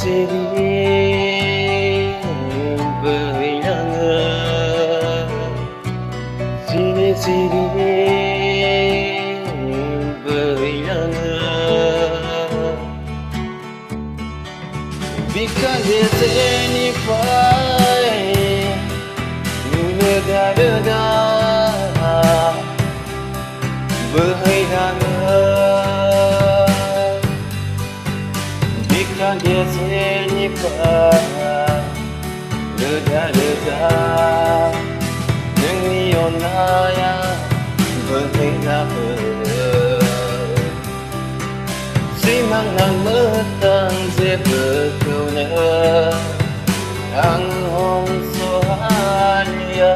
sini berhilangan, sini berhilangan. Biarkan dia ternipai, lega-lega berhilangan. Biarkan dia ternipai, lega-lega dengan yang berhilangan. Simang nang metang sebetulnya ang hong sohanya.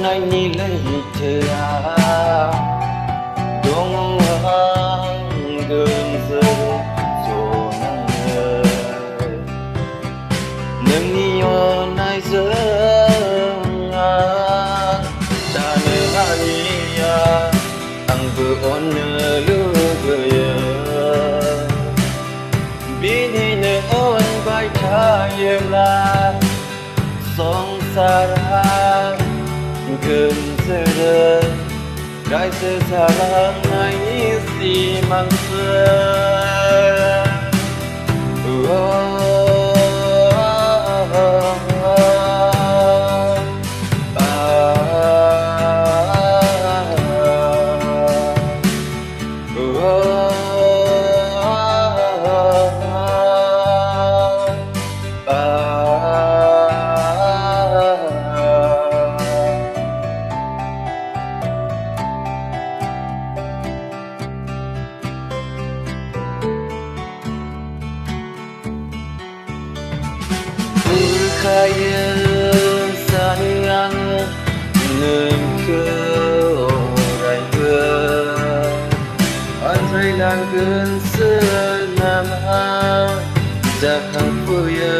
Anh đi lấy chờ đông hàng đường rơi rồi nâng đi on ai giờ ta nơi hari ang buon lu gaya bini ne on bai thayem la song sarang gần giờ đại sự salang anh isi mang kaya sayang nengkerai ke anjay langgan senama takkan punya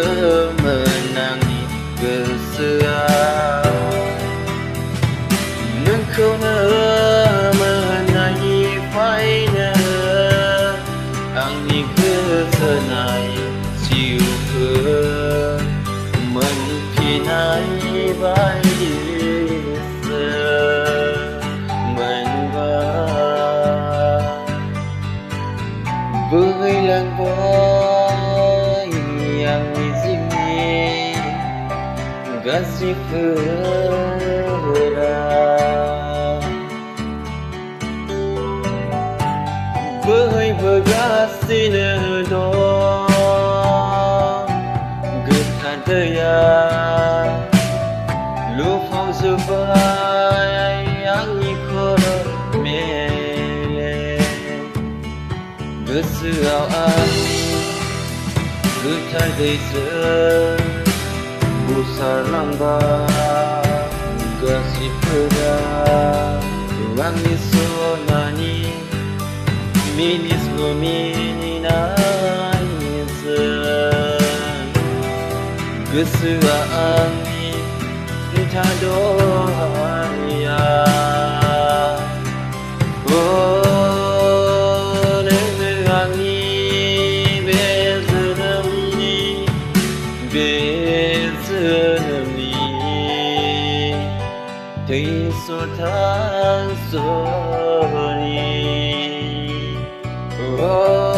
menangi kesean nengkau menangi faina angin kesenai siu ke Mencintai baik semenbang berhilang baik yang di sini kasih perang berhai berkasih nedong Taya lufau sebai yang ikut mele berserau ani getar desa besar lambat kasih pedang ruang nisonani minis meminina kesukaan tak doanya oh nengangi bezenemi tisotan soni oh